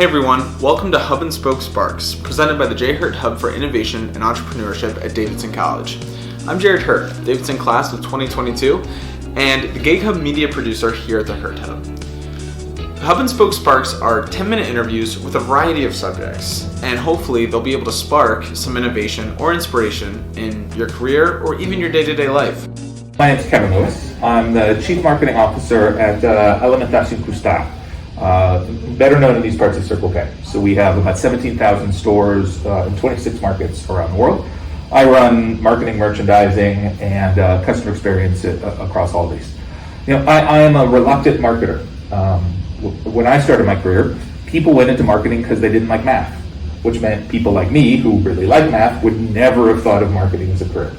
everyone, welcome to Hub and Spoke Sparks, presented by the J. Hurt Hub for Innovation and Entrepreneurship at Davidson College. I'm Jared Hurt, Davidson class of 2022, and the Gig Hub media producer here at the Hurt Hub. Hub and Spoke Sparks are 10-minute interviews with a variety of subjects, and hopefully they'll be able to spark some innovation or inspiration in your career or even your day-to-day life. My name is Kevin Lewis. I'm the Chief Marketing Officer at Alimentation Couche-Tard, better known in these parts as Circle K. So we have about 17,000 stores in 26 markets around the world. I run marketing, merchandising, and customer experience across all these. I am a reluctant marketer. When I started my career, people went into marketing because they didn't like math, which meant people like me who really like math would never have thought of marketing as a career.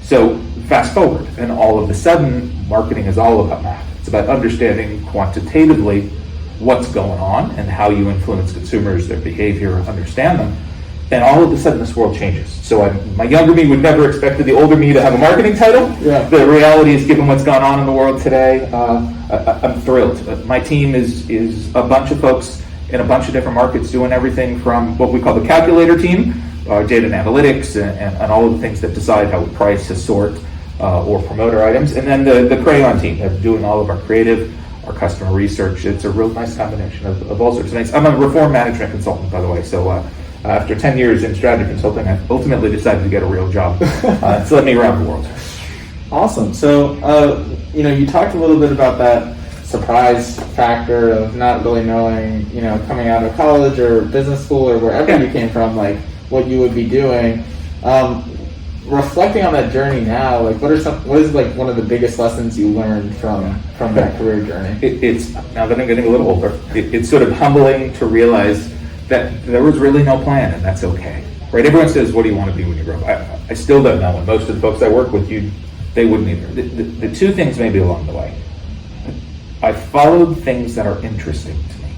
So fast forward, and all of a sudden, marketing is all about math. It's about understanding quantitatively what's going on and how you influence consumers, their behavior, understand them. And all of a sudden, this world changes. So my younger me would never expect the older me to have a marketing title. Yeah. The reality is, given what's gone on in the world today, I'm thrilled. My team is a bunch of folks in a bunch of different markets doing everything from what we call the calculator team, data and analytics, and all of the things that decide how we price, assort, or promote our items. And then the crayon team, they're doing all of our creative, our customer research. It's a real nice combination of all sorts of things. I'm a reform management consultant, by the way, so after 10 years in strategy consulting, I ultimately decided to get a real job. It's led me around the world. Awesome. So, you talked a little bit about that surprise factor of not really knowing, coming out of college or business school or wherever you came from, like what you would be doing. Reflecting on that journey now, like what is one of the biggest lessons you learned from that career journey? It's now that I'm getting a little older, it's sort of humbling to realize that there was really no plan, and that's okay, right? Everyone says, what do you want to be when you grow up? I still don't know, and most of the folks I work with, they wouldn't either. The two things maybe along the way. I followed things that are interesting to me,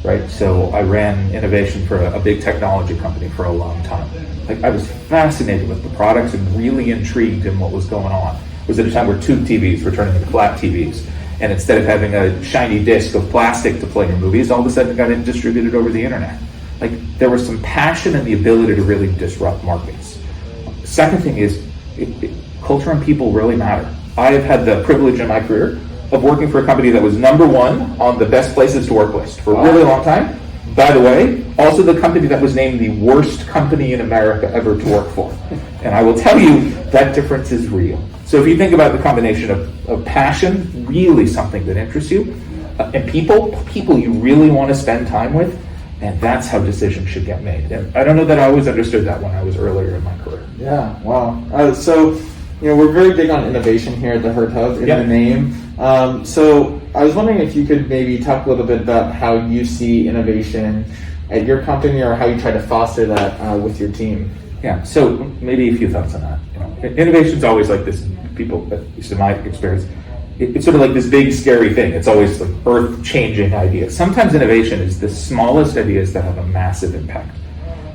right? So I ran innovation for a big technology company for a long time. Like, I was fascinated with the products and really intrigued in what was going on. It was at a time where tube TVs were turning into flat TVs. And instead of having a shiny disc of plastic to play your movies, all of a sudden it got distributed over the internet. Like, there was some passion and the ability to really disrupt markets. The second thing is, culture and people really matter. I have had the privilege in my career of working for a company that was number one on the best places to work list for a really long time. By the way, also the company that was named the worst company in America ever to work for. And I will tell you, that difference is real. So if you think about the combination of passion, really something that interests you, and people you really want to spend time with, and that's how decisions should get made. And I don't know that I always understood that when I was earlier in my career. Yeah, wow. So, we're very big on innovation here at the Hurt Hub in the name. So I was wondering if you could maybe talk a little bit about how you see innovation at your company or how you try to foster that with your team. Yeah, so maybe a few thoughts on that. Innovation's always like this, people, at least in my experience, it's sort of like this big scary thing. It's always like earth-changing ideas. Sometimes innovation is the smallest ideas that have a massive impact.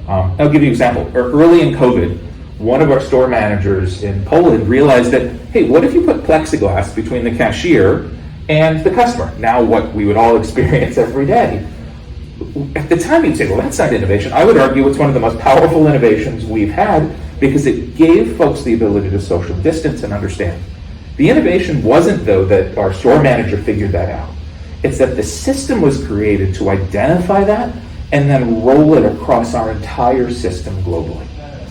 I'll give you an example. Early in COVID, one of our store managers in Poland realized that, hey, what if you put plexiglass between the cashier and the customer? Now what we would all experience every day. At the time you'd say, well, that's not innovation. I would argue it's one of the most powerful innovations we've had because it gave folks the ability to social distance and understand. The innovation wasn't, though, that our store manager figured that out. It's that the system was created to identify that and then roll it across our entire system globally.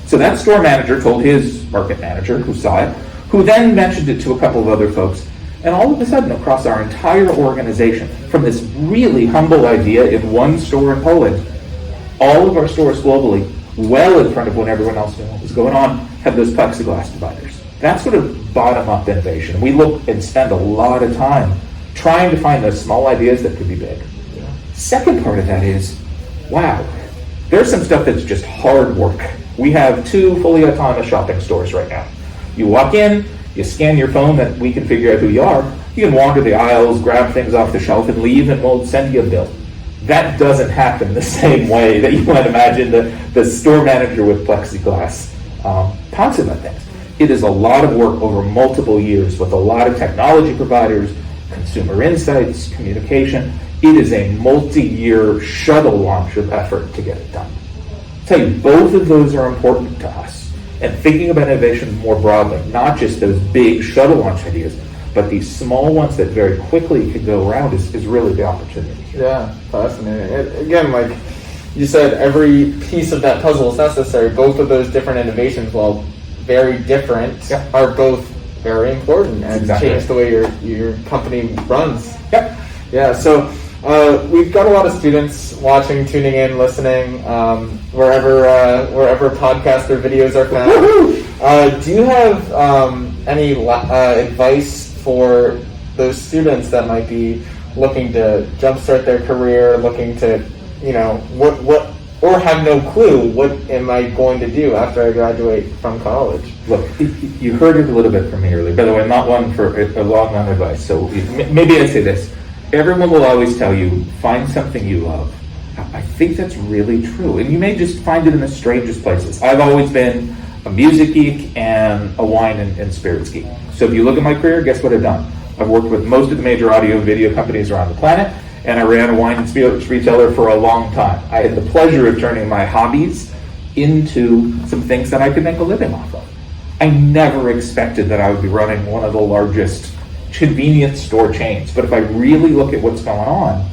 So that store manager told his market manager, who saw it, who then mentioned it to a couple of other folks. And all of a sudden, across our entire organization, from this really humble idea in one store in Poland, all of our stores globally, well in front of when everyone else knew what was going on, have those plexiglass dividers. That's sort of bottom-up innovation. We look and spend a lot of time trying to find those small ideas that could be big. Yeah. Second part of that is, wow, there's some stuff that's just hard work. We have 2 fully autonomous shopping stores right now. You walk in, you scan your phone that we can figure out who you are. You can wander the aisles, grab things off the shelf, and leave, and we'll send you a bill. That doesn't happen the same way that you might imagine the store manager with plexiglass talks about things. It is a lot of work over multiple years with a lot of technology providers, consumer insights, communication, It is a multi-year shuttle launch of effort to get it done. I'll tell you, both of those are important to us. And thinking about innovation more broadly, not just those big shuttle launch ideas, but these small ones that very quickly can go around is really the opportunity. Yeah, fascinating. Again, like you said, every piece of that puzzle is necessary. Both of those different innovations, while very different, are both very important and change the way your company runs. Yep. Yeah, so we've got a lot of students watching, tuning in, listening, wherever podcast or videos are found. Do you have any advice for those students that might be looking to jumpstart their career, looking to, what or have no clue, what am I going to do after I graduate from college? Look, you heard it a little bit from me earlier. By the way, I'm not one for a long run advice, so maybe I say this. Everyone will always tell you, find something you love. I think that's really true. And you may just find it in the strangest places. I've always been a music geek and a wine and spirits geek. So if you look at my career, guess what I've done? I've worked with most of the major audio and video companies around the planet, and I ran a wine and spirits retailer for a long time. I had the pleasure of turning my hobbies into some things that I could make a living off of. I never expected that I would be running one of the largest convenience store chains. But if I really look at what's going on,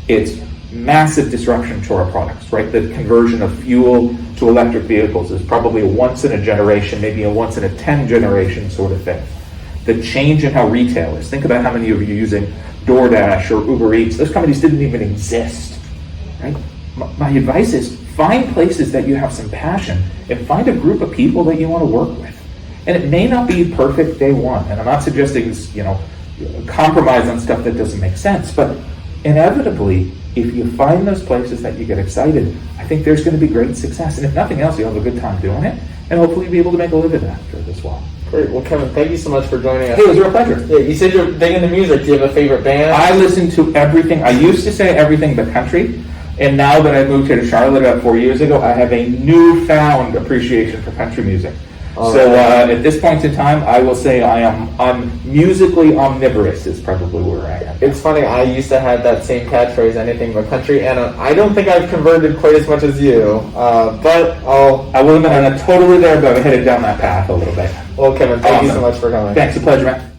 it's massive disruption to our products, right? The conversion of fuel to electric vehicles is probably a once in a generation, maybe a once in a 10 generation sort of thing. The change in how retail is. Think about how many of you are using DoorDash or Uber Eats. Those companies didn't even exist, right? My advice is find places that you have some passion and find a group of people that you want to work with. And it may not be perfect day one. And I'm not suggesting, compromise on stuff that doesn't make sense. But inevitably, if you find those places that you get excited, I think there's going to be great success. And if nothing else, you'll have a good time doing it. And hopefully you'll be able to make a living after it as well. Great. Well, Kevin, thank you so much for joining us. Hey, it was a real pleasure. Yeah, you said you're big into music. Do you have a favorite band? I listen to everything. I used to say everything but country. And now that I moved here to Charlotte about 4 years ago, I have a newfound appreciation for country music. At this point in time, I will say I'm musically omnivorous is probably where I am. It's funny, I used to have that same catchphrase, anything but country, and I don't think I've converted quite as much as you, but I will admit I'm not totally there, but I'm headed down that path a little bit. Well, Kevin, thank you so much for coming. Thanks, a pleasure, man.